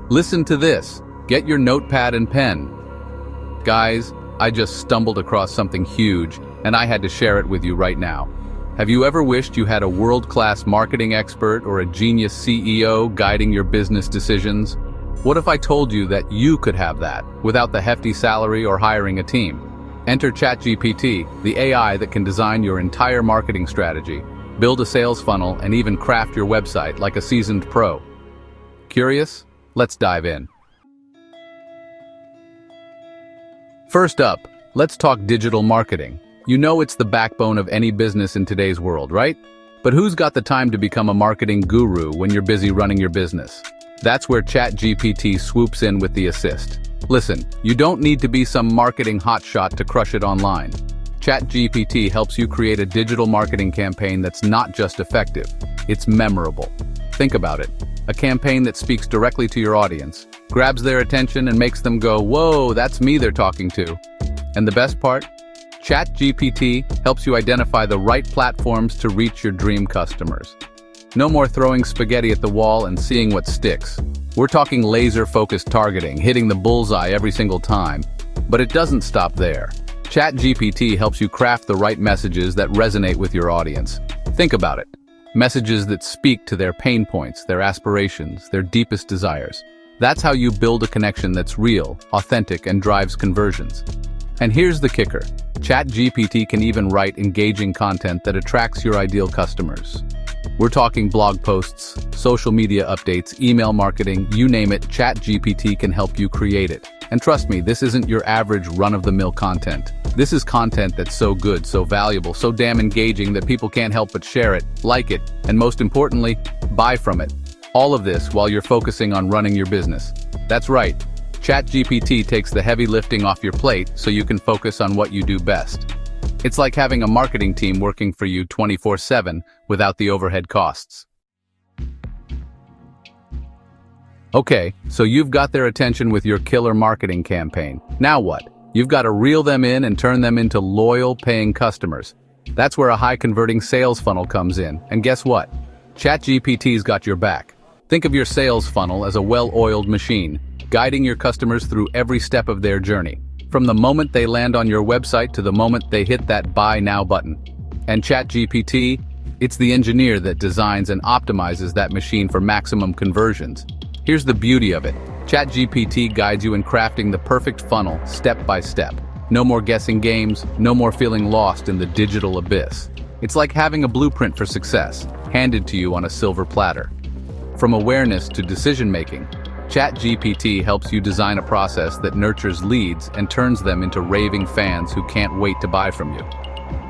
Listen to this. Get your notepad and pen. Guys, I just stumbled across something huge, and I had to share it with you right now. Have you ever wished you had a world-class marketing expert or a genius CEO guiding your business decisions? What if I told you that you could have that, without the hefty salary or hiring a team? Enter ChatGPT, the AI that can design your entire marketing strategy, build a sales funnel, and even craft your website like a seasoned pro. Curious? Let's dive in. First up, let's talk digital marketing. You know it's the backbone of any business in today's world, right? But who's got the time to become a marketing guru when you're busy running your business? That's where ChatGPT swoops in with the assist. Listen, you don't need to be some marketing hotshot to crush it online. ChatGPT helps you create a digital marketing campaign that's not just effective, it's memorable. Think about it. A campaign that speaks directly to your audience, grabs their attention and makes them go, "Whoa, that's me they're talking to." And the best part? ChatGPT helps you identify the right platforms to reach your dream customers. No more throwing spaghetti at the wall and seeing what sticks. We're talking laser-focused targeting, hitting the bullseye every single time. But it doesn't stop there. ChatGPT helps you craft the right messages that resonate with your audience. Think about it. Messages that speak to their pain points, their aspirations, their deepest desires. That's how you build a connection that's real, authentic, and drives conversions. And here's the kicker. ChatGPT can even write engaging content that attracts your ideal customers. We're talking blog posts, social media updates, email marketing, you name it, ChatGPT can help you create it. And trust me, this isn't your average run-of-the-mill content. This is content that's so good, so valuable, so damn engaging that people can't help but share it, like it, and most importantly, buy from it. All of this while you're focusing on running your business. That's right. ChatGPT takes the heavy lifting off your plate so you can focus on what you do best. It's like having a marketing team working for you 24/7 without the overhead costs. Okay, so you've got their attention with your killer marketing campaign. Now what? You've got to reel them in and turn them into loyal, paying customers. That's where a high-converting sales funnel comes in. And guess what? ChatGPT's got your back. Think of your sales funnel as a well-oiled machine, guiding your customers through every step of their journey, from the moment they land on your website to the moment they hit that Buy Now button. And ChatGPT, it's the engineer that designs and optimizes that machine for maximum conversions. Here's the beauty of it. ChatGPT guides you in crafting the perfect funnel step by step. No more guessing games, no more feeling lost in the digital abyss. It's like having a blueprint for success, handed to you on a silver platter. From awareness to decision-making, ChatGPT helps you design a process that nurtures leads and turns them into raving fans who can't wait to buy from you.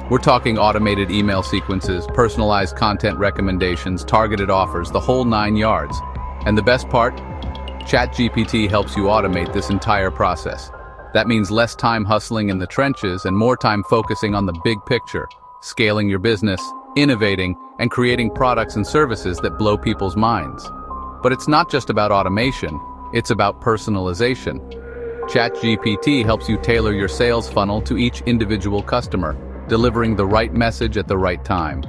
We're talking automated email sequences, personalized content recommendations, targeted offers, the whole 9 yards. And the best part? ChatGPT helps you automate this entire process. That means less time hustling in the trenches and more time focusing on the big picture, scaling your business, innovating, and creating products and services that blow people's minds. But it's not just about automation, it's about personalization. ChatGPT helps you tailor your sales funnel to each individual customer, delivering the right message at the right time.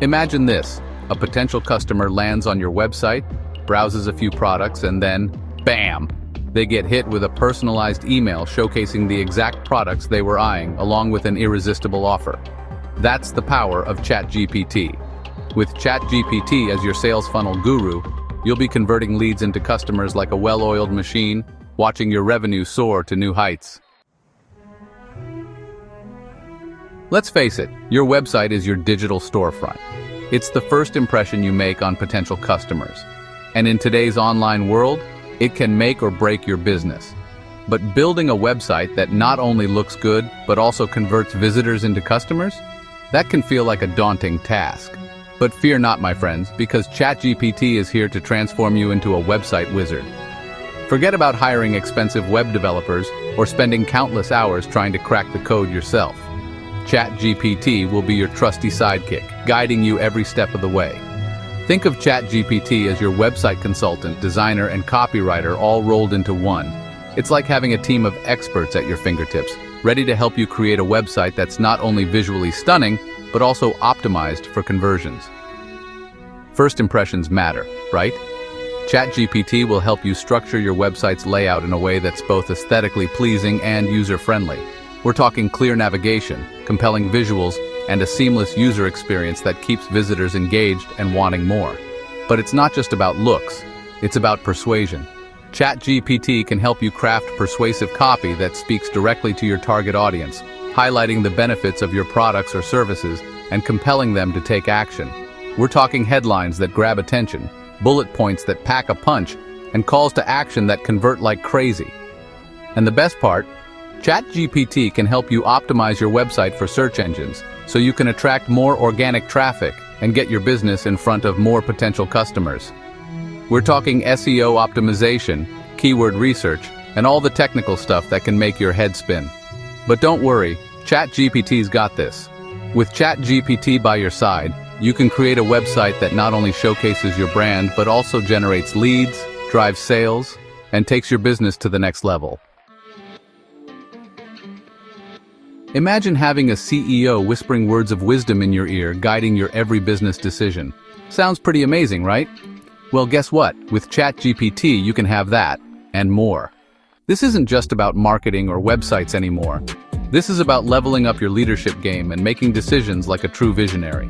Imagine this, a potential customer lands on your website, browses a few products, and then, bam! They get hit with a personalized email showcasing the exact products they were eyeing, along with an irresistible offer. That's the power of ChatGPT. With ChatGPT as your sales funnel guru, you'll be converting leads into customers like a well-oiled machine, watching your revenue soar to new heights. Let's face it, your website is your digital storefront. It's the first impression you make on potential customers. And in today's online world, it can make or break your business. But building a website that not only looks good, but also converts visitors into customers? That can feel like a daunting task. But fear not, my friends, because ChatGPT is here to transform you into a website wizard. Forget about hiring expensive web developers or spending countless hours trying to crack the code yourself. ChatGPT will be your trusty sidekick, guiding you every step of the way. Think of ChatGPT as your website consultant, designer, and copywriter all rolled into one. It's like having a team of experts at your fingertips, ready to help you create a website that's not only visually stunning, but also optimized for conversions. First impressions matter, right? ChatGPT will help you structure your website's layout in a way that's both aesthetically pleasing and user-friendly. We're talking clear navigation, compelling visuals, and a seamless user experience that keeps visitors engaged and wanting more. But it's not just about looks, it's about persuasion. ChatGPT can help you craft persuasive copy that speaks directly to your target audience, highlighting the benefits of your products or services and compelling them to take action. We're talking headlines that grab attention, bullet points that pack a punch, and calls to action that convert like crazy. And the best part, ChatGPT can help you optimize your website for search engines so you can attract more organic traffic and get your business in front of more potential customers. We're talking SEO optimization, keyword research, and all the technical stuff that can make your head spin. But don't worry, ChatGPT's got this. With ChatGPT by your side, you can create a website that not only showcases your brand but also generates leads, drives sales, and takes your business to the next level. Imagine having a CEO whispering words of wisdom in your ear, guiding your every business decision. Sounds pretty amazing, right? Well, guess what? With ChatGPT, you can have that, and more. This isn't just about marketing or websites anymore. This is about leveling up your leadership game and making decisions like a true visionary.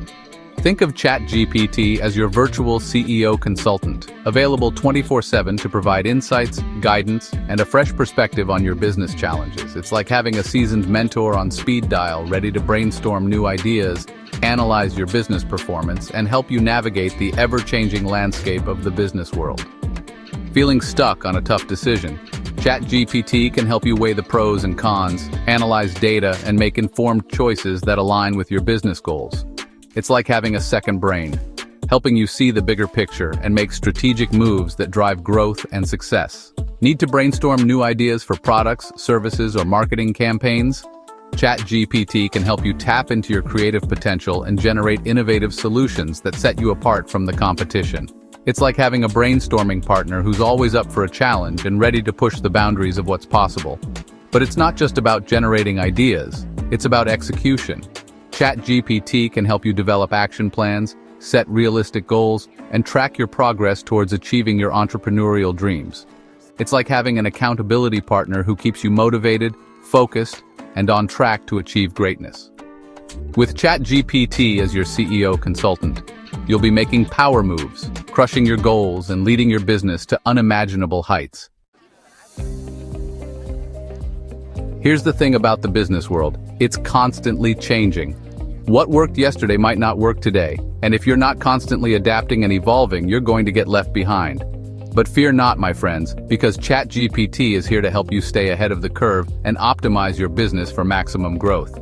Think of ChatGPT as your virtual CEO consultant, available 24/7 to provide insights, guidance, and a fresh perspective on your business challenges. It's like having a seasoned mentor on speed dial, ready to brainstorm new ideas, analyze your business performance, and help you navigate the ever-changing landscape of the business world. Feeling stuck on a tough decision? ChatGPT can help you weigh the pros and cons, analyze data, and make informed choices that align with your business goals. It's like having a second brain, helping you see the bigger picture and make strategic moves that drive growth and success. Need to brainstorm new ideas for products, services, or marketing campaigns? ChatGPT can help you tap into your creative potential and generate innovative solutions that set you apart from the competition. It's like having a brainstorming partner who's always up for a challenge and ready to push the boundaries of what's possible. But it's not just about generating ideas, it's about execution. ChatGPT can help you develop action plans, set realistic goals, and track your progress towards achieving your entrepreneurial dreams. It's like having an accountability partner who keeps you motivated, focused, and on track to achieve greatness. With ChatGPT as your CEO consultant, you'll be making power moves, crushing your goals, and leading your business to unimaginable heights. Here's the thing about the business world, it's constantly changing. What worked yesterday might not work today, and if you're not constantly adapting and evolving, you're going to get left behind. But fear not, my friends, because ChatGPT is here to help you stay ahead of the curve and optimize your business for maximum growth.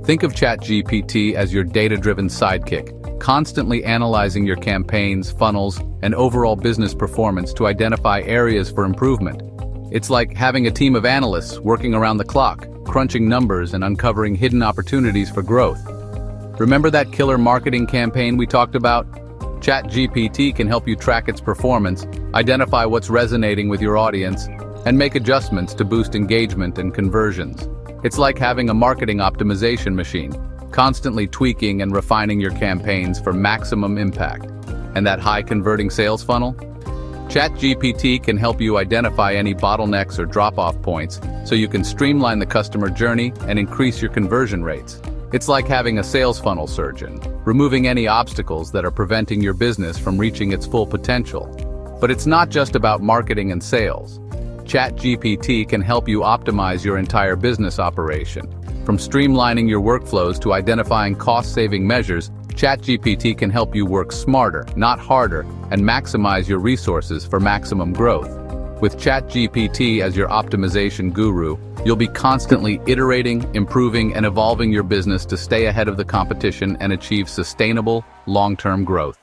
Think of ChatGPT as your data-driven sidekick, constantly analyzing your campaigns, funnels, and overall business performance to identify areas for improvement. It's like having a team of analysts working around the clock, crunching numbers and uncovering hidden opportunities for growth. Remember that killer marketing campaign we talked about? ChatGPT can help you track its performance, identify what's resonating with your audience, and make adjustments to boost engagement and conversions. It's like having a marketing optimization machine, constantly tweaking and refining your campaigns for maximum impact. And that high-converting sales funnel? ChatGPT can help you identify any bottlenecks or drop-off points so you can streamline the customer journey and increase your conversion rates. It's like having a sales funnel surgeon, removing any obstacles that are preventing your business from reaching its full potential. But it's not just about marketing and sales. ChatGPT can help you optimize your entire business operation. From streamlining your workflows to identifying cost-saving measures, ChatGPT can help you work smarter, not harder, and maximize your resources for maximum growth. With ChatGPT as your optimization guru, you'll be constantly iterating, improving, and evolving your business to stay ahead of the competition and achieve sustainable, long-term growth.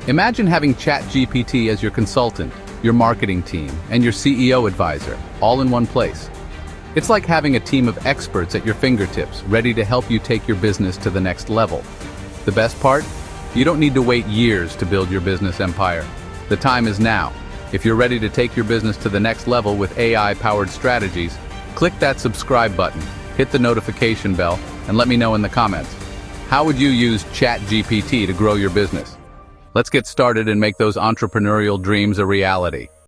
Imagine having ChatGPT as your consultant, your marketing team, and your CEO advisor, all in one place. It's like having a team of experts at your fingertips, ready to help you take your business to the next level. The best part? You don't need to wait years to build your business empire. The time is now. If you're ready to take your business to the next level with AI-powered strategies, click that subscribe button, hit the notification bell, and let me know in the comments. How would you use ChatGPT to grow your business? Let's get started and make those entrepreneurial dreams a reality.